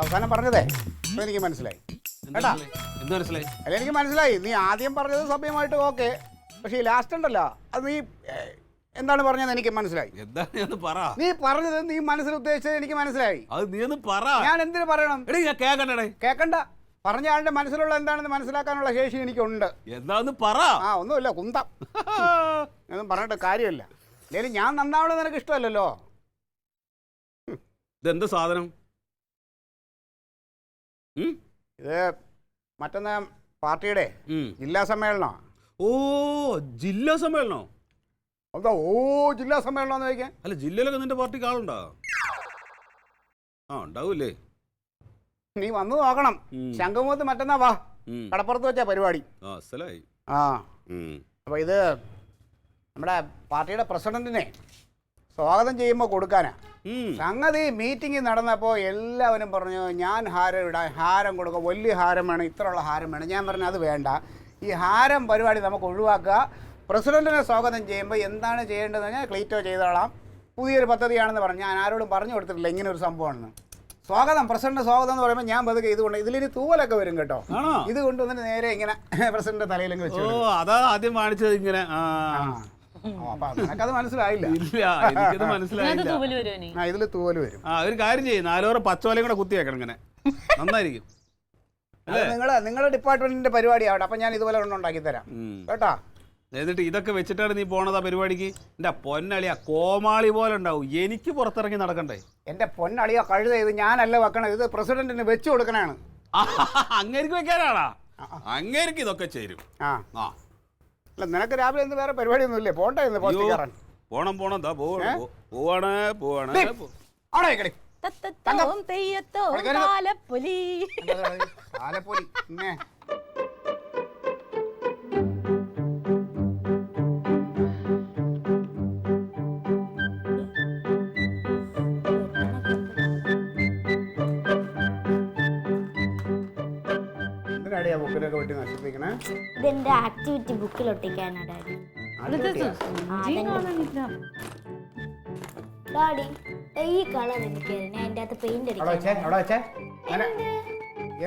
അവസാനം പറഞ്ഞതേ ഇപ്പൊ എനിക്ക് മനസ്സിലായി കേട്ടാ. എന്ത് മനസ്സിലായി? അല്ല എനിക്ക് മനസ്സിലായി. നീ ആദ്യം പറഞ്ഞത് സഭ്യമായിട്ട് ഓക്കെ, പക്ഷേ ഈ ലാസ്റ്റ് ഉണ്ടല്ലോ അത് നീ എന്താണ് പറഞ്ഞത് എനിക്ക് മനസ്സിലായി. എന്താണ് പറ? നീ പറഞ്ഞത് നീ മനസ്സിൽ ഉദ്ദേശിച്ചത് എനിക്ക് മനസ്സിലായി. അത് നീ ഒന്ന് പറ. ഞാൻ എന്തിനു പറയണം? കേക്കണ്ടേ? കേക്കണ്ട. പറഞ്ഞ ആളുടെ മനസ്സിലുള്ള എന്താണെന്ന് മനസ്സിലാക്കാനുള്ള ശേഷി എനിക്കുണ്ട്. എന്താന്ന് പറ. ഒന്നുമില്ല, കുന്തം. ഒന്നും പറഞ്ഞിട്ട് കാര്യമില്ല. അല്ലെങ്കിൽ ഞാൻ നന്നാവണമെന്ന് നിനക്ക് ഇഷ്ടമല്ലല്ലോ. ഇതെന്ത് സാധനം? ഇത് മറ്റന്നാ പാർട്ടിയുടെ ജില്ലാ സമ്മേളനോ? ഓ, ജില്ലാ സമ്മേളനോ? എന്താ ജില്ലാ സമ്മേളനം എന്ന് ചോദിക്കാൻ? അല്ല, ജില്ലയിലൊക്കെ നിന്റെ പാർട്ടിക്ക് ആളുണ്ടോ? ഉണ്ടാവൂലേ? നീ വന്നു നോക്കണം. ശംഖുമുഖത്ത് മറ്റന്നാ വാ, കടപ്പുറത്ത് വെച്ചാ പരിപാടി. അപ്പൊ ഇത് നമ്മുടെ പാർട്ടിയുടെ പ്രസിഡന്റിനെ സ്വാഗതം ചെയ്യുമ്പോൾ കൊടുക്കാനാ. സംഗതി മീറ്റിംഗ് നടന്നപ്പോൾ എല്ലാവരും പറഞ്ഞു ഞാൻ ഹാരം ഇടാൻ, ഹാരം കൊടുക്കുക, വലിയ ഹാരം വേണം, ഇത്രയുള്ള ഹാരം വേണം. ഞാൻ പറഞ്ഞു അത് വേണ്ട, ഈ ഹാരം പരിപാടി നമുക്ക് ഒഴിവാക്കുക. പ്രസിഡന്റിനെ സ്വാഗതം ചെയ്യുമ്പോൾ എന്താണ് ചെയ്യേണ്ടതെന്ന് ഞാൻ ക്ലീറ്റോ ചെയ്തോളാം, പുതിയൊരു പദ്ധതിയാണെന്ന് പറഞ്ഞു. ഞാൻ ആരോടും പറഞ്ഞു കൊടുത്തിട്ടില്ല ഇങ്ങനെ ഒരു സംഭവമാണെന്ന്. സ്വാഗതം, പ്രസിഡന്റ് സ്വാഗതം എന്ന് പറയുമ്പോൾ ഞാൻ പതുക്കെ ഇതുകൊണ്ട് ഇതിലിനി തൂവലൊക്കെ വരും കേട്ടോ. ഇത് കൊണ്ടുവന്നിട്ട് നേരെ ഇങ്ങനെ പ്രസിഡന്റ് തലയിലേക്ക് വെച്ചു. അതാ ആദ്യം കാണിച്ചത് ഇങ്ങനെ. അത് മനസ്സിലായില്ല. ഇതില് തൂവല് വരും. ഒരു കാര്യം ചെയ്യും, 4 പച്ചോലയും കൂടെ കുത്തി വെക്കണം, ഇങ്ങനെ നന്നായിരിക്കും. നിങ്ങളുടെ ഡിപ്പാർട്ട്മെന്റിന്റെ പരിപാടി ആവട്ടെ, അപ്പൊ ഞാൻ ഇതുപോലെ ഉണ്ടാക്കി തരാം കേട്ടാ. എന്നിട്ട് ഇതൊക്കെ വെച്ചിട്ടാണ് നീ പോണതാ പരിപാടിക്ക്? എന്റെ പൊന്നളിയാ, കോമാളി പോലെ ഉണ്ടാവും. എനിക്ക് പുറത്തിറങ്ങി നടക്കണ്ടേ? എന്റെ പൊന്നളിയാ കഴുത, ഇത് ഞാനല്ല വെക്കണത്, ഇത് പ്രസിഡന്റിന് വെച്ചു കൊടുക്കണാണ്. അങ്ങേർക്ക് വെക്കാനാണാ? അങ്ങേർക്ക് ഇതൊക്കെ ചേരും. അല്ല, നിനക്ക് രാവിലെ എന്ത് വേറെ പരിപാടി ഒന്നും ഇല്ലേ? പോണ്ടേ ഇന്ന് പോസ്റ്റ് കയറാൻ? പോണം പോവാണ്. ഇതെന്റെ ആക്ടിവിറ്റി ബുക്കിൽ ഒട്ടിക്കാനാ ഡാഡി. ഡാഡി ഈ കളർ എനിക്ക് അതിന്റെ അകത്ത് പെയിന്റ്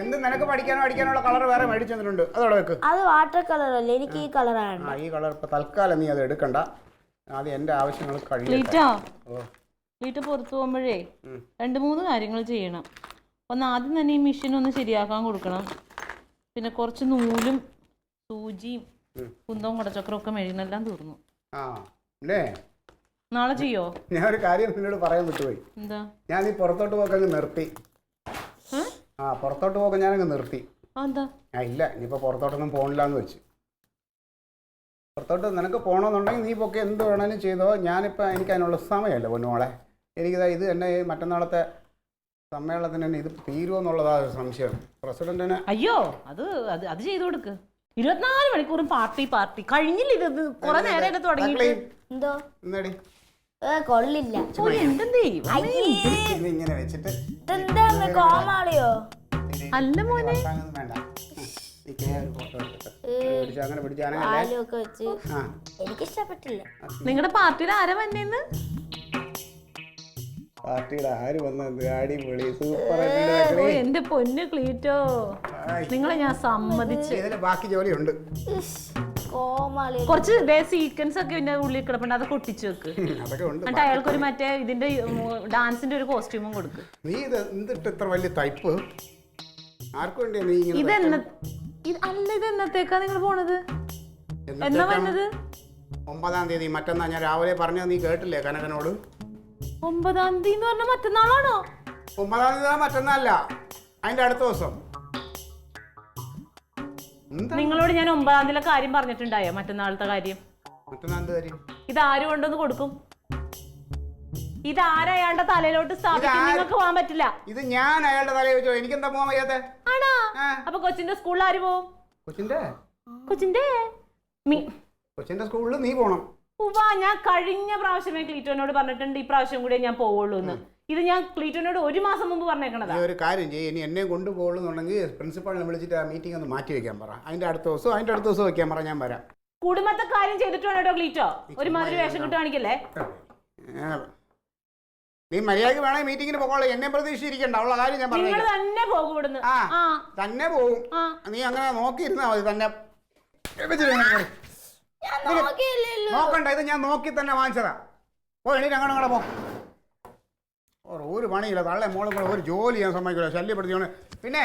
എന്ത് നിനക്ക് പഠിക്കാനുള്ള കളർ വേറെ മേടിച്ചു തന്നിട്ടുണ്ട്, അതോടെ വെക്ക്. അത് വാട്ടർ കളർ അല്ലേ, എനിക്ക് ഈ കളറാണ്. ഈ കളർ ഇപ്പൊ തൽക്കാലം നീ അത് എടുക്കണ്ട, ആദ്യം എന്റെ ആവശ്യങ്ങൾ കഴിയും. പുറത്തു പോകുമ്പോഴേ 2-3 കാര്യങ്ങൾ ചെയ്യണം. ഒന്ന്, ആദ്യം തന്നെ ഈ മെഷീൻ ഒന്ന് ശരിയാക്കാൻ കൊടുക്കണം. പിന്നെ കുറച്ച് നൂലും സൂചിയും കുന്തവും കുടച്ചക്രവും ഒക്കെ മെഴുകിനെല്ലാം തീർന്നു. നാളെ ചെയ്യോ? ഞാൻ ഒരു കാര്യം നിന്നോട് പറയാൻ വിട്ടുപോയി. എന്താ? ഞാൻ ഈ പുറത്തോട്ട് പോക്കങ്ങ് നിർത്തി. പുറത്തോട്ട് പോക്കാൻ ഞാനങ്ങ് നിർത്തി. എന്താ? ഇല്ല, ഇനിയിപ്പോ പുറത്തോട്ടൊന്നും പോണില്ലാന്ന് വെച്ച്. പുറത്തോട്ട് നിനക്ക് പോകണമെന്നുണ്ടെങ്കിൽ നീ പൊക്കെ എന്ത് വേണേലും ചെയ്തോ. ഞാനിപ്പോൾ എനിക്ക് അതിനുള്ള സമയമല്ല പൊന്നുമോളെ. എനിക്കിതാ ഇത് തന്നെ മറ്റന്നാളത്തെ സമ്മേളനത്തിന് തന്നെ ഇത് തീരുമെന്നുള്ളതാ സംശയം. പ്രസിഡന്റിന് അയ്യോ അത് ചെയ്തു കൊടുക്ക്. 24 മണിക്കൂറും പാർട്ടി കഴിഞ്ഞില്ല. ഇത് കുറെ നേരം തുടങ്ങി. എന്തോ എന്നടി കൊള്ളില്ല. ഇങ്ങനെ വെച്ചിട്ട് കോമാളിയോ? അല്ല മോനെ, അങ്ങനെ പിടിച്ച് എനിക്ക് ഇഷ്ടപ്പെട്ടില്ല. നിങ്ങളുടെ പാർട്ടിയുടെ ആരാ വന്നേന്ന്? പാർട്ടിയുടെ ആര് വന്നത്? അടിപൊളി, സൂപ്പർ. എന്റെ പൊന്ന് ക്ലീറ്റോ, നിങ്ങളെ ഞാൻ സമ്മതിച്ച്. ബാക്കി ജോലിയുണ്ട്. കുറച്ച് സീക്വൻസ് ഒക്കെ ഇതിന്റെ ഉള്ളിൽ കിടപ്പുണ്ട്, അതൊക്കെ ഒട്ടിച്ചു വെക്ക്. എന്നിട്ട് അയാൾക്കൊരു മറ്റേ ഇതിന്റെ ഡാൻസിന്റെ ഒരു കോസ്റ്റ്യൂമും കൊടുക്ക്. നീ ഇത് എന്തിട്ട് ഇത്ര വലിയ തയ്പ്പ്? ആർക്കു വേണ്ടി നീ ഇതെന്നത്തേക്കാ നിങ്ങൾ പോണത്? എന്നാ വന്നത്? 9-ാം തീയതി, മറ്റന്നാ. ഞാൻ രാവിലെ പറഞ്ഞത് നീ കേട്ടില്ലേ കനകനോട്? 9-ാം തീയതി എന്ന് പറഞ്ഞ മറ്റന്നാളാണോ? 9-ാം തീയതി മറ്റന്നല്ല, അതിന്റെ അടുത്ത ദിവസം. നിങ്ങളോട് ഞാൻ 9-ാം കാര്യം പറഞ്ഞിട്ടുണ്ടായോ? മറ്റന്നാളത്തെ കാര്യം. മറ്റന്നാളത്തെ കാര്യം ഇതാര് കൊണ്ടൊന്ന് കൊടുക്കും? ഇതാരയാളുടെ തലയിലോട്ട് സ്ഥാപിക്കും? നിങ്ങൾക്ക് പോകാൻ പറ്റില്ല. ഇത് ഞാൻ അയാളുടെ തലയിൽ വെച്ചോ? എനിക്കെന്താ പോകാൻ വയ്യാത്തെ? ആണോ? അപ്പൊ കൊച്ചിന്റെ സ്കൂളിൽ ആര് പോവും? കൊച്ചിന്റെ സ്കൂളിൽ നീ പോണം. ഞാൻ കഴിഞ്ഞ പ്രാവശ്യമേ ക്ലീറ്റോനോട് പറഞ്ഞിട്ടുണ്ട് ഈ പ്രാവശ്യം കൂടെ ഞാൻ പോവുള്ളൂ എന്ന്. ഇത് ഞാൻ ക്ലീറ്റോനോട് 1 മാസം മുമ്പ് പറഞ്ഞേക്കണതാ. ഒരു കാര്യം ചെയ്യും, ഇനി എന്നെ കൊണ്ടുപോകുന്നുണ്ടെങ്കിൽ പ്രിൻസിപ്പാളിനെ വിളിച്ചിട്ട് ആ മീറ്റിംഗ് ഒന്ന് മാറ്റി വെക്കാൻ പറ. അതിന്റെ അടുത്ത ദിവസം വെക്കാൻ പറ, ഞാൻ വരാം. കുടുംബത്തെ കാര്യം ചെയ്തിട്ട് വേണോ ക്ലീറ്റോ? ഒരുമാതിരി വേഷം കിട്ടു കാണിക്കല്ലേ. നീ മര്യാദക്ക് വേണമെങ്കിൽ മീറ്റിങ്ങിന് പോകോളൂ, എന്നെ പ്രതീക്ഷിച്ചിരിക്കണ്ട. ഉള്ള കാര്യം ഞാൻ പറഞ്ഞു. തന്നെ പോകും ഇവിടുന്ന്. തന്നെ പോവും. നീ അങ്ങനെ നോക്കിയിരുന്നാ മതി. തന്നെ നോക്കണ്ട, ഇത് ഞാൻ നോക്കി തന്നെ വാങ്ങിച്ചതാ. എണീറ്റ് അങ്ങോട്ട് പോ. ഒരു പണിയില്ല, തള്ളേ മോളും കൂടെ ഒരു ജോലി ചെയ്യാൻ സമ്മതിക്കില്ല, ശല്യപ്പെടുത്തിയാണ്. പിന്നെ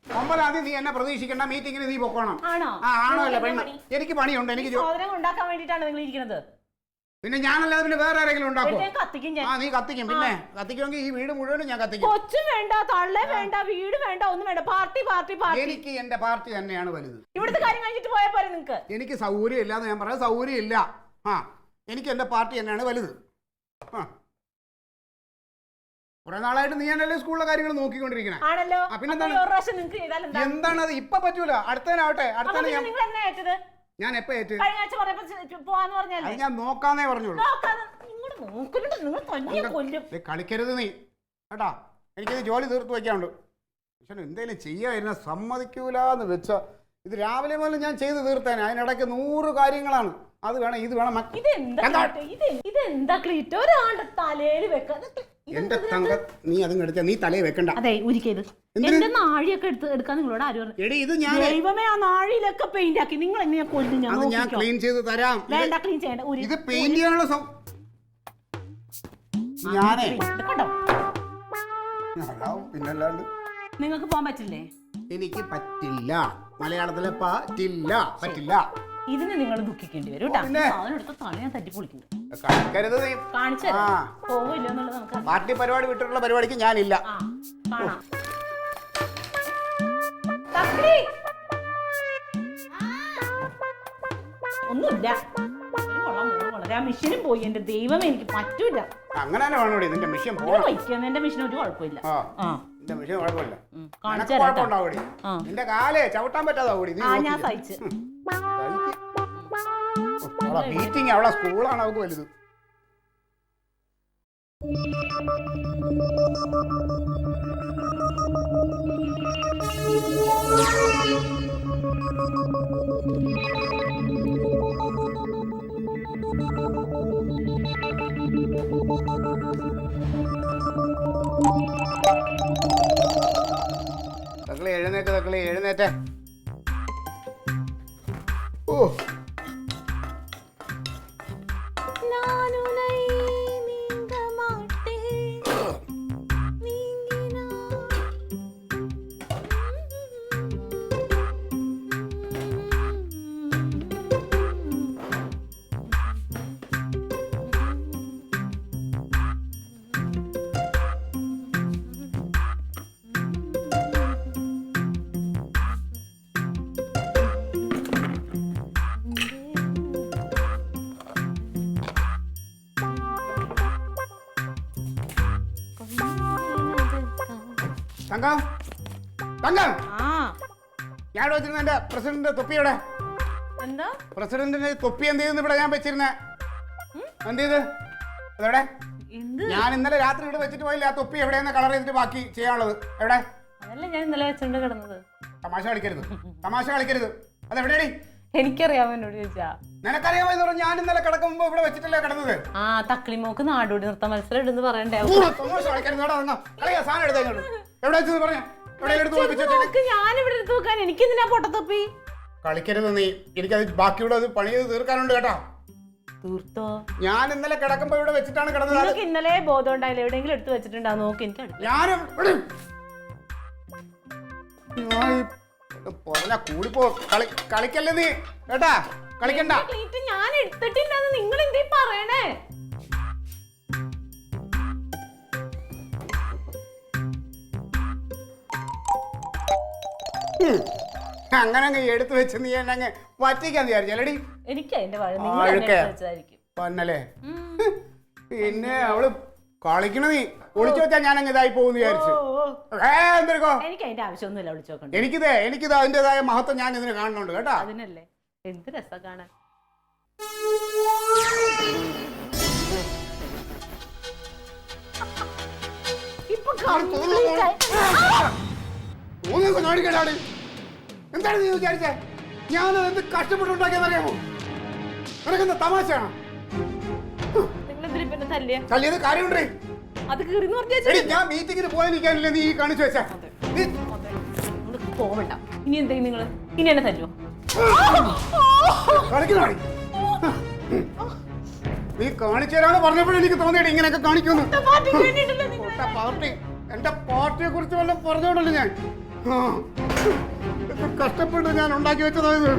9-ാം തീയതി നീ എന്നെ പ്രതീക്ഷിക്കണ്ട, മീറ്റിങ്ങിന് നീ പൊക്കോണം. ആണോ അല്ല പെണ്ണ്? എനിക്ക് പണിയുണ്ട്. എനിക്ക് ഉണ്ടാക്കാൻ വേണ്ടിട്ടാണ് നിങ്ങൾ ഇരിക്കുന്നത്. പിന്നെ ഞാനല്ലാതെ പിന്നെ വേറെ ആരെങ്കിലും ഉണ്ടാക്കും? നീ കത്തിക്കും. പിന്നെ കത്തിക്കുമെങ്കിൽ ഈ വീട് മുഴുവനും ഞാൻ കത്തിക്കും. കൊച്ചും വേണ്ട, തള്ളേ വേണ്ട, വീട് വേണ്ട, ഒന്നും വേണ്ട. പാർട്ടി. എനിക്ക് എന്റെ പാർട്ടി തന്നെയാണ് വലുത്. ഇവിടുത്തെ കാര്യം കഴിഞ്ഞിട്ട് പോയാൽ പോരെ നിങ്ങൾക്ക്? എനിക്ക് സൗകര്യം ഇല്ലാന്ന് ഞാൻ പറയാം. സൗകര്യം ഇല്ല. എനിക്ക് എന്റെ പാർട്ടി തന്നെയാണ് വലുത്. കുറെ നാളായിട്ട് നീ എന്നല്ലേ സ്കൂളിലെ കാര്യങ്ങൾ നോക്കിക്കൊണ്ടിരിക്കണേ. എന്താണത്? ഇപ്പൊ പറ്റൂല, അടുത്തതിനാവട്ടെ. ഞാൻ എപ്പോ ഏറ്റു? ഞാൻ നോക്കാന്നേ പറഞ്ഞോളൂ. കളിക്കരുത് നീ കേട്ടാ. എനിക്കിത് ജോലി തീർത്തു വയ്ക്കാനുണ്ട്. പക്ഷെ എന്തേലും ചെയ്യാതിരുന്ന സമ്മതിക്കൂലെന്ന് വെച്ച ഇത് രാവിലെ മുതൽ ഞാൻ ചെയ്ത് തീർത്തേനെ. അതിനിടയ്ക്ക് 100 കാര്യങ്ങളാണ്. അത് വേണം, ഇത് വേണം. എന്റെ തങ്ക, നീ അതും എടുത്ത നീ തലയിൽ വെക്കണ്ട. അതെ, ഒരിക്കലും എന്റെ നാഴിയൊക്കെ എടുക്കാൻ നിങ്ങളോട് ആരും ദൈവമേ, ആ നാഴിയിലൊക്കെ പെയിന്റ് ആക്കി നിങ്ങൾ എന്നെ കൊല്ലും. ഞാൻ ക്ലീൻ ചെയ്ത് തരാം. വേണ്ട, ക്ലീൻ ചെയ്യണ്ട. ഇത് പെയിന്റ് ചെയ്യാനുള്ള ഞാനേ പിന്നല്ലാണ്ട് നിങ്ങൾക്ക് പോകാൻ പറ്റില്ലേ? എനിക്ക് പറ്റില്ല. മലയാളത്തിലെ പറ്റില്ല. ഇതിന് നിങ്ങൾ ദുഃഖിക്കേണ്ടി വരും കേട്ടോ. സാധനം എടുത്ത തല ഞാൻ തട്ടി പൊളിക്കുന്നു. കാണിച്ചു പോവില്ല എന്നുള്ളത് നമുക്ക്. പാർട്ടി പരിപാടി വിട്ടിട്ടുള്ള പരിപാടിക്ക് ഞാനില്ല. ഒന്നുമില്ല. മെഷീനും പോയി. എന്റെ ദൈവമേ, എനിക്ക് പറ്റൂല. അങ്ങനെ തന്നെ വേണോടി നിന്റെ മെഷീൻ പോകണം. എന്റെ മെഷീൻ ഒരു കുഴപ്പമില്ല. മെഷീൻ കുഴപ്പമില്ല. നിന്റെ കാലേ ചവിട്ടാൻ പറ്റാതാവൂടി. ഞാൻ സഹിച്ചു. മീറ്റിംഗ് അവളെ സ്കൂളാണ് അവൾക്ക് വലുത്. എഴുന്നേറ്റേ. ഓ, തങ്കം, ഞാൻ വെച്ചിരുന്ന എന്റെ പ്രസിഡന്റിന്റെ തൊപ്പിയുടെ എന്താ? പ്രസിഡന്റിന്റെ തൊപ്പി എന്ത് ചെയ്തെന്ന് ഇവിടെ ഞാൻ വെച്ചിരുന്നേ. എന്ത് ചെയ്ത് എവിടെ? ഞാൻ ഇന്നലെ രാത്രി ഇവിടെ വെച്ചിട്ട് പോയില്ല. ആ തൊപ്പി എവിടെയെന്ന് കളർ ചെയ്തിട്ട് ബാക്കി ചെയ്യാനുള്ളത് എവിടെ? അതല്ല ഞാൻ ഇന്നലെ വെച്ചിട്ടുണ്ട് കിടന്നത്. തമാശ കളിക്കരുത്. അതെവിടെയാടി? എനിക്കറിയാമോ എന്നോട് ചോദിച്ചാ? നിനക്കറിയാമെന്ന് പറഞ്ഞാൽ ഞാൻ ഇന്നലെ കിടക്കുമ്പോ ഇവിടെ വെച്ചിട്ടല്ലേ കിടന്നത്. തക്കളിമോക്ക് നാടോടി നൃത്ത മത്സരം ഇടുന്ന് പറയണ്ടേ? തമാശ കളിക്കരുത്. സാധനം എടുത്തു എവിടെ വെച്ചത് പറഞ്ഞ? ഞാനിവിടെ എടുത്തു വെക്കാൻ എനിക്ക് എന്തിനാ പൊട്ടത്തൊപ്പി? കളിക്കരുത് നീ. എനിക്കത് ബാക്കിയുടെ അത് പണി ചെയ്ത് തീർക്കാനുണ്ട് കേട്ടോ. തീർത്തോ? ഞാൻ ഇന്നലെ കിടക്കുമ്പോ ഇവിടെ വെച്ചിട്ടാണ് കിടന്നത്. ഇന്നലെ ബോധം ഉണ്ടായില്ല, എവിടെയെങ്കിലും എടുത്തു വെച്ചിട്ടുണ്ടാ നോക്കി. എനിക്ക് കൂടിപ്പോ കളിക്കല്ലേ നീ കേട്ടാ. കളിക്കണ്ട. ഞാൻ എടുത്തിട്ടില്ലെന്ന് നിങ്ങൾ എന്തേ പറയണേ? അങ്ങനെ അങ്ങ് എടുത്തു വെച്ച് നീ എന്നെ അങ്ങ് പറ്റിക്കാൻ വിചാരിച്ചല്ലേടി? എനിക്ക് അതിന്റെ വഴി ആഴൊക്കെ വെച്ചതായിരിക്കും. പന്നല്ലേ. പിന്നെ അവള് കളിക്കണ നീ ഒളിച്ചു വെച്ചാ ഞാൻ അങ്ങ് ഇതായി പോകുന്നു വിചാരിച്ചു. എന്തെടുക്കോ? എനിക്ക് അതിന്റെ ആവശ്യമൊന്നുമില്ല, വിളിച്ചോക്കണ്ട. എനിക്കിത് അതിൻ്റെതായ മഹത്വം ഞാൻ ഇതിന് കാണുന്നുണ്ട് കേട്ടോ. അതിനല്ലേ എന്ത് രസം കാണാൻ. കാണിക്കണ്ടാണ്. എന്താണ് നീ വിചാരിച്ചേ? ഞാൻ എന്ത് കഷ്ടപ്പെട്ടുണ്ടാക്കിയെന്നറിയാമോ? നിനക്കെന്താ തമാശയാണോ? തല്ലിയത് കാര്യമുണ്ടേ. ഞാൻ മീറ്റിങ്ങിന് പോകാനിരിക്കാനില്ലേ നീ കാണിച്ചു വെച്ചാ? പോവണ്ട. ഇനി എന്തെങ്കിലും നിങ്ങൾ ഇനി എന്നെ തല്ലുവോ? കളിക്കണോടി നീ കാണിച്ചു തരാന്ന് പറഞ്ഞപ്പോഴും എനിക്ക് തോന്നിയിട്ട് ഇങ്ങനെയൊക്കെ കാണിക്കുന്നു. പാർട്ടി എന്റെ പാർട്ടിയെ കുറിച്ച് വല്ലതും പറഞ്ഞോണ്ടല്ലോ ഞാൻ. കഷ്ടപ്പെട്ട് ഞാൻ ഉണ്ടാക്കി വെച്ചതായത്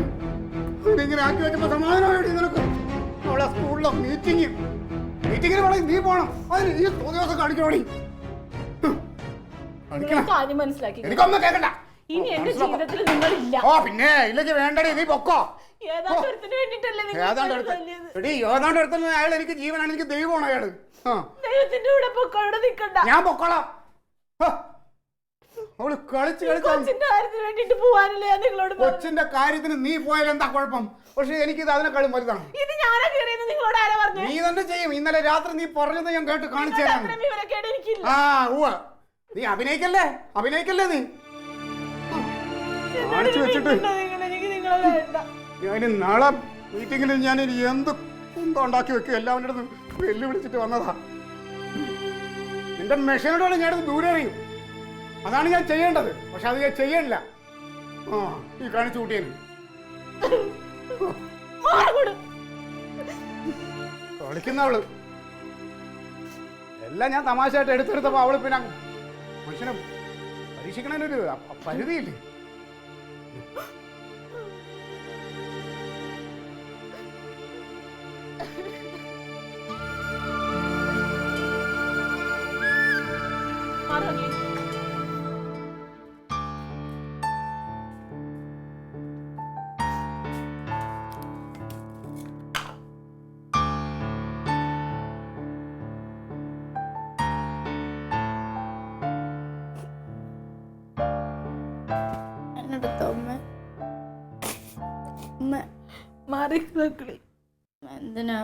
ഇങ്ങനെ ആക്കി വെച്ചപ്പോ സമാധാനമായിട്ട് നിനക്ക് അവളെ സ്കൂളിലെ മീറ്റിങ്ങിന് വേണമെങ്കിൽ നീ പോണം. അതിന് നീ ദിവസം കാണിക്കണോടി. എനിക്കൊന്നും കേൾക്കണ്ട. ഇനി എന്റെ ജീവിതത്തിൽ നിങ്ങളില്ല. ഓ പിന്നെ ഇല്ലെങ്കിൽ വേണ്ടടി, നീ പൊക്കോ. ഏതാണ്ട് എടുത്തുന്ന അയാൾ എനിക്ക് ജീവനാണ്, എനിക്ക് ദൈവമാണ് അയാള്. ഞാൻ പൊക്കോളാം. അവള് കളിച്ച് കൊച്ചിന്റെ കാര്യത്തിന് നീ പോയാൽ എന്താ കുഴപ്പം? പക്ഷെ എനിക്കിത് അതിനെക്കാളും വലുതാണ്. നീ തന്നെ ചെയ്യും. ഇന്നലെ രാത്രി നീ പറഞ്ഞത് ഞാൻ കേട്ട് കാണിച്ചു തരാം. ആ ഉവ്വ, നീ അഭിനയിക്കല്ലേ നീ കാണിച്ചു വെച്ചിട്ട്. ഞാൻ നാളെ മീറ്റിങ്ങിൽ ഞാൻ എന്ത് കുന്തം ഉണ്ടാക്കി വെക്കും. എല്ലാവരുടെ വെല്ലുവിളിച്ചിട്ട് വന്നതാ. നിന്റെ മെഷീനോടാണ് ഞാനത് ദൂരെ അറിയും. അതാണ് ഞാൻ ചെയ്യേണ്ടത്. പക്ഷെ അത് ഞാൻ ചെയ്യണില്ല. ഈ കാണിച്ചു കൂട്ടിയന് കളിക്കുന്നവള് എല്ലാം ഞാൻ തമാശയായിട്ട് എടുത്തെടുത്തപ്പോ അവള് പിന്നെ മനുഷ്യനെ പരീക്ഷിക്കണതിനൊരു പരിധിയില്ലേ? എന്തിനാ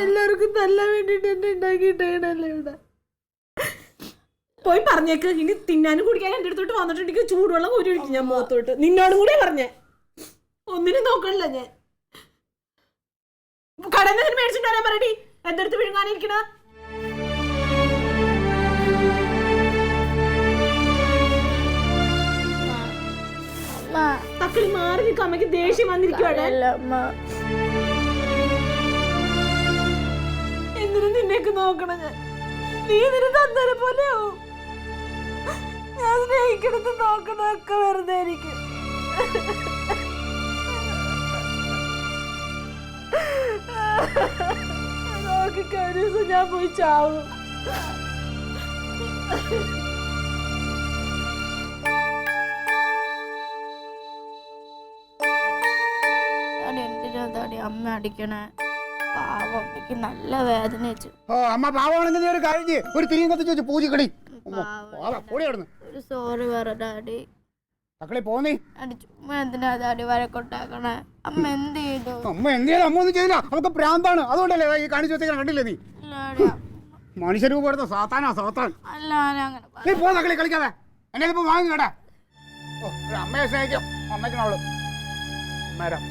എല്ലാവർക്കും തല്ലാൻ വേണ്ടിട്ട് എന്നെ ഉണ്ടാക്കിയിട്ടല്ലേ ഇവിടെ. പോയി പറഞ്ഞേക്ക്. ഇനി തിന്നാനും കുടിക്കാനും എന്റെ അടുത്തോട്ട് വന്നിട്ടുണ്ടെങ്കിൽ ചൂടുവെള്ളം കോരി ഒഴിക്കും ഞാൻ മുഖത്തോട്ട്. നിന്നോടും കൂടെ പറഞ്ഞേ. ഒന്നിനും നോക്കണില്ല ഞാൻ. കടയിൽ നിന്ന് മേടിച്ചിട്ട് വരാൻ പറയടി. എന്റെ അടുത്ത് വിഴുങ്ങാനിരിക്കണ തക്കളി മാറി നിൽക്കും. അമ്മയ്ക്ക് ദേഷ്യം വന്നിരിക്കുവാണ്. എന്തിനും നിന്നേക്ക് നോക്കണം ഞാൻ. നീ ഇതിന് തന്നേരെ പോലെയാവും. ഞാൻ സ്നേഹിക്കണത് നോക്കണതൊക്കെ വെറുതെ ആയിരിക്കും. നോക്കിക്കഴിഞ്ഞ ദിവസം ഞാൻ പോയി ചാവും. അമ്മ അടിക്കണേ. പാവം, എനിക്ക് നല്ല വേദന വെച്ചു. അമ്മ പാവമാണെങ്കിൽ നീ ഒരു കഴിഞ്ഞ് ഒരു തിരിയും കത്തിച്ച് വെച്ച് പൂജിക്കടി. സോറി പറ ഡാഡി. മക്കളെ പോന്നേ. ചുമ്മാ എന്തിനാ ഡാഡി വരക്കൊട്ടാക്കണേ? അമ്മ എന്ത് ചെയ്തു? അമ്മ ഒന്നും ചെയ്തില്ല. നമുക്ക് പ്രാന്താണ്. അതുകൊണ്ടല്ലേ ഈ കാണിച്ചു വെച്ചേക്കാൻ കണ്ടില്ലേ നീ? മനുഷ്യരൂപം എടുത്ത സാത്താൻ. അല്ല നീ പോ മക്കളെ, കളിക്കാതെ. എന്നെ ഇപ്പൊ വാങ്ങി കേടാ. അമ്മയെ സ്നേഹിക്കും. അമ്മയ്ക്കണവള് നേരം.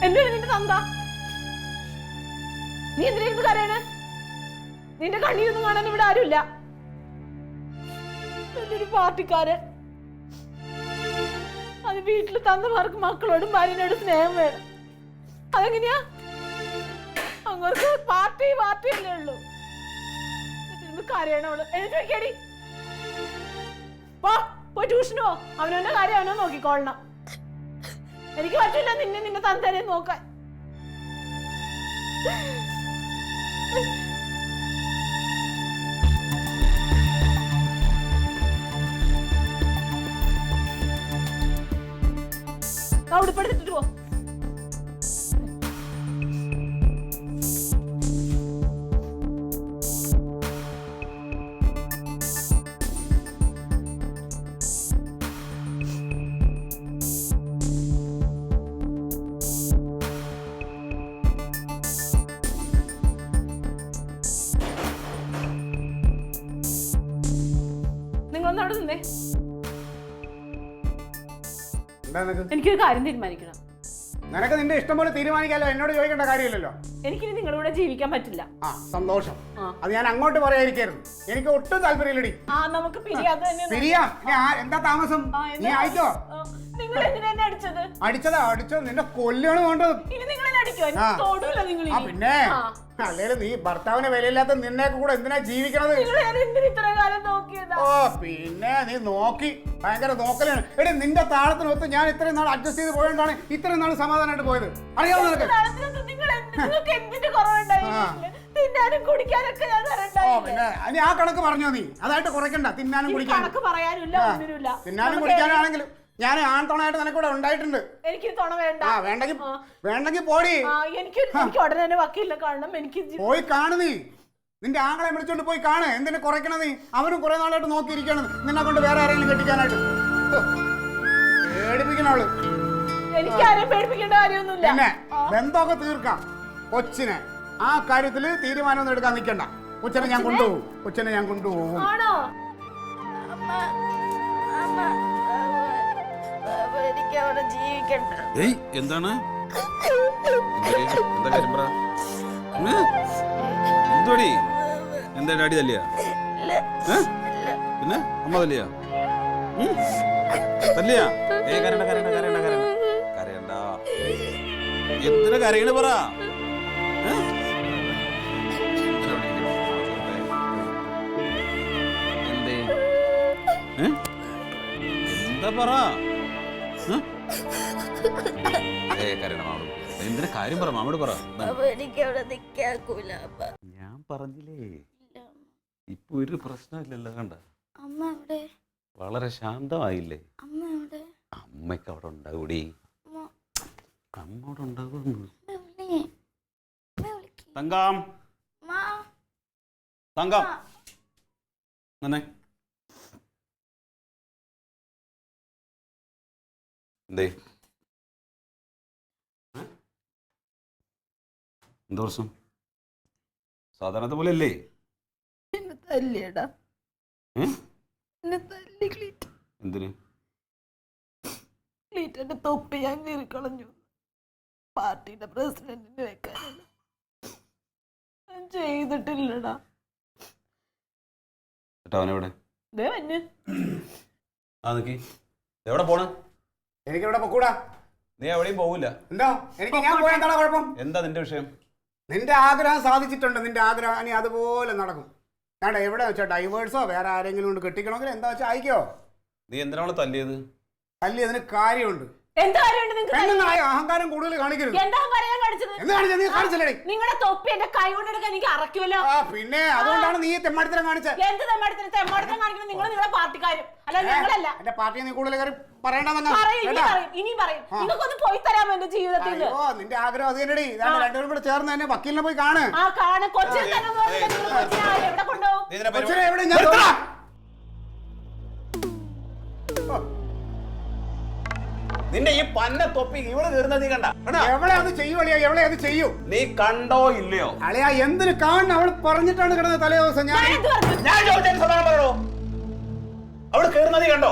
നിന്റെ തന്ത നീ എന്തിനായിരുന്നു കരയണേ? നിന്റെ കണ്ണീരൊന്നും കാണാൻ ഇവിടെ ആരുമില്ല. എന്റെ ഒരു പാർട്ടിക്കാരൻ അത് വീട്ടിൽ തന്നമാർക്ക് മക്കളോടും ഭാര്യനോടും സ്നേഹം വേണം. അതെങ്ങനെയാ? അങ്ങോട്ട് പാർട്ടിയല്ലേ ഉള്ളൂ. കരയണവള് എഴുതിക്കേടി പോയി ട്യൂഷനോ അവനവന്റെ കാര്യം അവനോ നോക്കിക്കോളണം. എനിക്ക് പറ്റില്ല നിന്നെ തന്തരെ നോക്കാൻ. ഉടുപ്പെടുത്തിട്ട് പോ. നിങ്ങളൊന്നും അവിടെ നിന്നേ. എനിക്കൊരു കാര്യം തീരുമാനിക്കണം. നിനക്ക് നിന്റെ ഇഷ്ടം പോലെ തീരുമാനിക്കാലോ, എന്നോട് ചോദിക്കേണ്ട കാര്യമില്ലല്ലോ. എനിക്കിനി നിങ്ങളുടെ കൂടെ ജീവിക്കാൻ പറ്റില്ല. ആ സന്തോഷം. അത് ഞാൻ അങ്ങോട്ട് പറയാതിരിക്കായിരുന്നു. എനിക്ക് ഒട്ടും താല്പര്യമില്ലടി. നമുക്ക് പിരിയാം. എന്താ താമസം? നീ അയച്ചോ? നിങ്ങൾ എന്തിനാ എന്നെ അടിച്ചത്? അടിച്ചോ നിന്റെ കൊല്ലാണ് വേണ്ടത്. ഇനി നിങ്ങൾ അടിക്കോ? പിന്നെ അല്ലേലും നീ ഭർത്താവിന് വിലയില്ലാത്ത നിന്നെ കൂടെ എന്തിനാ ജീവിക്കണത്? ഓ പിന്നെ നീ നോക്കി ഭയങ്കര നോക്കലാണ്. എടി നിന്റെ താളത്തിനൊത്ത് ഞാൻ ഇത്രയും നാൾ അഡ്ജസ്റ്റ് ചെയ്ത് പോയോണ്ടാണ് ഇത്രയും നാൾ സമാധാനമായിട്ട് പോയത്. അറിയാമോ നിനക്ക്? പിന്നെ ഇനി ആ കണക്ക് പറഞ്ഞോ നീ. അതായിട്ട് കുറയ്ക്കണ്ട. തിന്നാനും കുടിക്കാനും കുടിക്കാനാണെങ്കിലും ഞാൻ ആൺതുണയായിട്ട് നിനക്കൂടെ ഉണ്ടായിട്ടുണ്ട്. എനിക്ക് തുണ വേണ്ട. വേണ്ടെങ്കിൽ പോടി. എനിക്ക് ഉടനെ തന്നെ വക്കീലിനെ കാണണം. എനിക്ക് പോയി കാണു. നീ നിന്റെ ആങ്ങളെ വിളിച്ചോണ്ട് പോയി കാണ്. എന്തിനു കുറയ്ക്കണ നീ? അവനും കുറെ നാളായിട്ട് നോക്കിയിരിക്കണം നിന്നെ കൊണ്ട് വേറെ ആരെങ്കിലും കെട്ടിക്കാനായിട്ട്. പേടിപ്പിക്കണവള്. എനിക്ക് ആരെയും പേടിപ്പിക്കേണ്ട കാര്യമൊന്നുമില്ല. പിന്നെ ബന്ധമൊക്കെ തീർക്കാം. കൊച്ചിനെ ആ കാര്യത്തില് തീരുമാനമൊന്നും എടുക്കാൻ നിൽക്കണ്ട. കൊച്ചിനെ ഞാൻ കൊണ്ടുപോകും. ആണോ? എനിക്ക് അവിടെ ജീവിക്കണ്ട. എന്താണ് എന്തോടി? എന്താ ഡാഡി തല്ലിയാ? പിന്നെ അമ്മ തല്ലിയാ? തല്ലിയാ? കരണ്ട എന്തിനാ കരയണ് പറ. എന്താ പറ? എന്തിനാ കാര്യം പറ. മാമോട് പറ. ഞാൻ പറഞ്ഞില്ലേ ഇപ്പൊ ഒരു പ്രശ്നമില്ലല്ലോ. കണ്ട വളരെ ശാന്തമായില്ലേ? അമ്മയ്ക്ക് അവിടെ ഉണ്ടാവൂടി. അമ്മ അവിടെ ഉണ്ടാവുന്നു. തങ്കം തങ്കം നന്നെ എന്തേ എന്താ പ്രശ്നം? സാധാരണത്തെ പോലെ അല്ലേ? എന്തിന്? ക്ലീറ്റന്റെ തൊപ്പി ഞാൻ കീറിക്കളഞ്ഞു. പാർട്ടിയുടെ പ്രസിഡന്റിന് വെക്കാനുള്ള ചെയ്തിട്ടില്ലടാ. അവനെവിടെ? എവിടെ പോണ്? എനിക്കിവിടെ പൊക്കൂടാ. നീ എവിടെയും പോവില്ല. എന്താ എനിക്ക് ഞാൻ പോയാൽ എന്താണ് കുഴപ്പം? എന്താ നിന്റെ വിഷയം? നിന്റെ ആഗ്രഹം സാധിച്ചിട്ടുണ്ട്. നിന്റെ ആഗ്രഹം ഇനി അതുപോലെ നടക്കും. ഞാൻ എവിടെ വെച്ചാൽ ഡൈവേഴ്സോ വേറെ ആരെങ്കിലും കൊണ്ട് കെട്ടിക്കണമെങ്കിൽ എന്താ വെച്ചാൽ അയക്കോ. നീ എന്തിനാണ് തല്ലിയത്? തല്ലിയതിന് കാര്യമുണ്ട്. അഹങ്കാരം കൂടുതൽ കാണിക്കരുത്. നിങ്ങളുടെ തൊപ്പി എന്റെ കൈ കൊണ്ടെടുക്കാൻ എനിക്ക് അറക്കുമല്ലോ. പിന്നെ അതുകൊണ്ടാണ് നീ തെമ്മാടിത്തരം കാണിച്ചത്. എന്ത് തെമ്മാടിത്തരം കാണിക്കുന്നത്? നിങ്ങൾ നിങ്ങളുടെ പാർട്ടിക്കാരും അല്ല ഞങ്ങളല്ല. എന്റെ പാർട്ടിയെ നീ കൂടുതൽ കാര്യം പറയണ്ടെന്ന് ഇനിയും പറയും. നിങ്ങൾക്കൊന്ന് പോയി തരാമോ എന്റെ ജീവിതത്തിൽ? നിന്റെ ആഗ്രഹം അത് തന്നെടി. രണ്ടുപേരും കൂടെ ചേർന്ന് തന്നെ വക്കീലിനെ പോയി കാണ്. കൊച്ചിനെ എവിടെ കൊണ്ടുപോകും? നിന്റെ ഈ പന്ന തൊപ്പി ഇവള് കയറുന്നത് നീ കണ്ട? എവിടെ അത് ചെയ്യൂളിയാ? എവിടെ അത് ചെയ്യൂ? നീ കണ്ടോ ഇല്ലയോ? അളിയാ എന്തിനു കാണണം? അവള് പറഞ്ഞിട്ടാണ് കിടന്നത് തലേ ദിവസം. ഞാൻ പറയണോ? അവള് കയറുന്നത് നീ കണ്ടോ?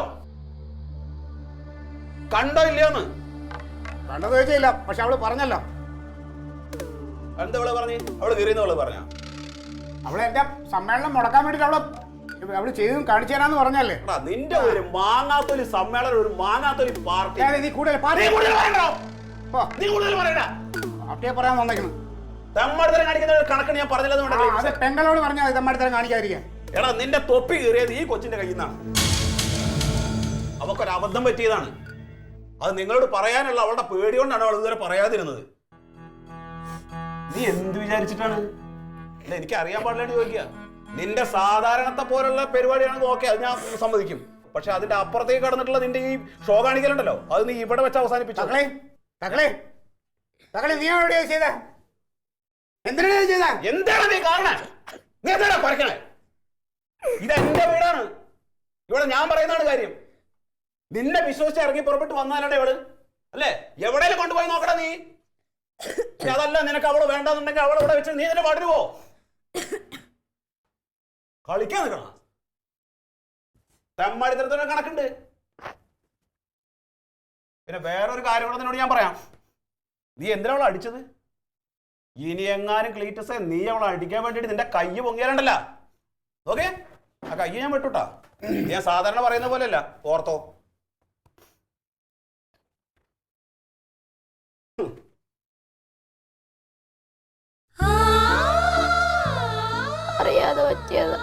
കണ്ടോ ഇല്ലയോന്ന്? കണ്ടത് ചോദിച്ചില്ല. പക്ഷെ അവള് പറഞ്ഞല്ലോ. എന്താ അവള് പറഞ്ഞു? അവള് കയറിയെന്ന് അവള് പറഞ്ഞ? അവളെ എന്റെ സമ്മേളനം മുടക്കാൻ വേണ്ടിട്ട് അവള് അവള് ചെയ്തും കാണിച്ചു തരാന്ന് പറഞ്ഞല്ലേ. എടാ, നിന്റെ ഒരു മാങ്ങാത്തൊലി സമ്മേളനം, ഒരു മാങ്ങാത്തൊലി പാർട്ടി. നീ കൂടുതൽ പാർട്ടിയെ പറയാൻ വന്നേക്കണം. തെമ്മാടിത്തരം കാണിക്കുന്ന ഒരു കണക്കിന് ഞാൻ പറഞ്ഞില്ലെന്ന്. അത് പെങ്ങളോട് പറഞ്ഞാൽ തെമ്മാടിത്തരം കാണിക്കാതിരിക്കാൻ. എടാ, നിന്റെ തൊപ്പി കീറിയത് ഈ കൊച്ചിന്റെ കയ്യിൽ നിന്നാണ്. അവക്കൊരു അബദ്ധം പറ്റിയതാണ്. അത് നിങ്ങളോട് പറയാനുള്ള അവളുടെ പേടി കൊണ്ടാണ് അവൾ ഇതുവരെ പറയാതിരുന്നത്. നീ എന്ത് വിചാരിച്ചിട്ടാണ്? അല്ല, എനിക്ക് അറിയാൻ പാടില്ലാണ്ട് ചോദിക്കുക. നിന്റെ സാധാരണത്തെ പോലുള്ള പരിപാടിയാണെങ്കിൽ ഓക്കെ, അത് ഞാൻ സമ്മതിക്കും. പക്ഷെ അതിന്റെ അപ്പുറത്തേക്ക് കടന്നിട്ടുള്ള നിന്റെ ഈ ഷോ കാണിക്കലുണ്ടല്ലോ, അത് നീ ഇവിടെ വെച്ച് അവസാനിപ്പിച്ചു. എന്താണ് നീ കാരണം? നീ എന്താണ് പറക്കണേ? ഇതെന്റെ വീടാണ്. ഇവിടെ ഞാൻ പറയുന്നതാണ് കാര്യം. നിന്നെ വിശ്വസിച്ച് ഇറങ്ങി പുറപ്പെട്ട് വന്നാലേ ഇവള് അല്ലേ? എവിടെയും കൊണ്ടുപോയി നോക്കടാ നീ. അതല്ല, നിനക്ക് അവള് വേണ്ടെന്നുണ്ടെങ്കിൽ അവളെ ഇവിടെ വെച്ച് നീ നിന്റെ പാട്ടിന് പോ. കളിക്കാൻ നിൽക്കണ തെമ്മാടിത്തരത്തിന് കണക്കുണ്ട്. പിന്നെ വേറൊരു കാര്യം കൂടെ നിന്നോട് ഞാൻ പറയാം. നീ എന്തിനാ അവളെ അടിച്ചത്? ഇനി എങ്ങാനും ക്ലീറ്റസെ നീ അവളെ അടിക്കാൻ വേണ്ടിയിട്ട് നിന്റെ കൈ പൊങ്ങിയാലുണ്ടല്ല, ഓക്കെ? ആ കൈ ഞാൻ വിട്ടുട്ടാ. ഞാൻ സാധാരണ പറയുന്ന പോലെയല്ല, ഓർത്തോ. അറിയാതെ പറ്റിയത്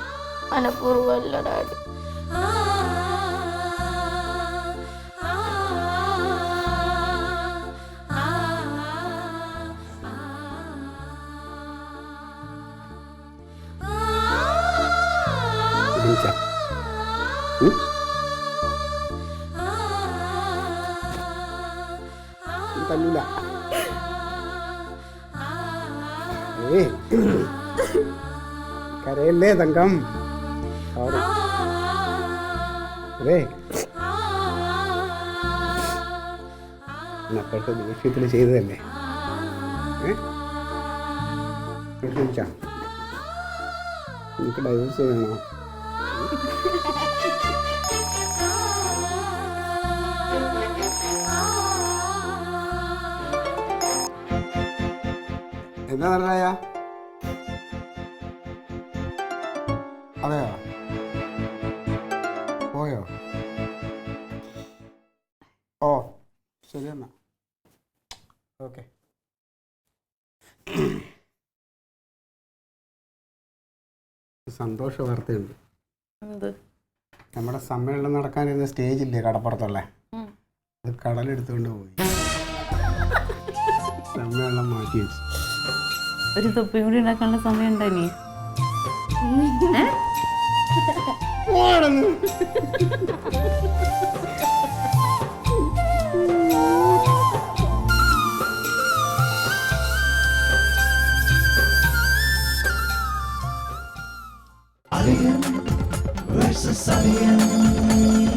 മനഃപൂർവ്വമല്ല ഡാഡി. തല്ലൂല. കരയല്ലേ തങ്കം. അതെ, അപ്പോഴത്തെ ദേഷ്യത്തിൽ ചെയ്തതല്ലേ. എനിക്ക് ഡൈവേഴ്സ് വേണോ? എന്താ പറയാ? അതെയോ? പോയോ? ഓ ശരി എന്നാ, ഓക്കെ. സന്തോഷ വാർത്തയുണ്ട്. നമ്മുടെ സമ്മേളനം നടക്കാനിരുന്ന സ്റ്റേജില്ലേ കടപ്പുറത്തുള്ള, അത് കടലെടുത്തുകൊണ്ട് പോയി. സമ്മേളനം മാറ്റി വെച്ചു. ഒരു തൊപ്പി കൂടി ഉണ്ടാക്കാനുള്ള സമയം ഉണ്ടല്ലേ? Alien versus Alien.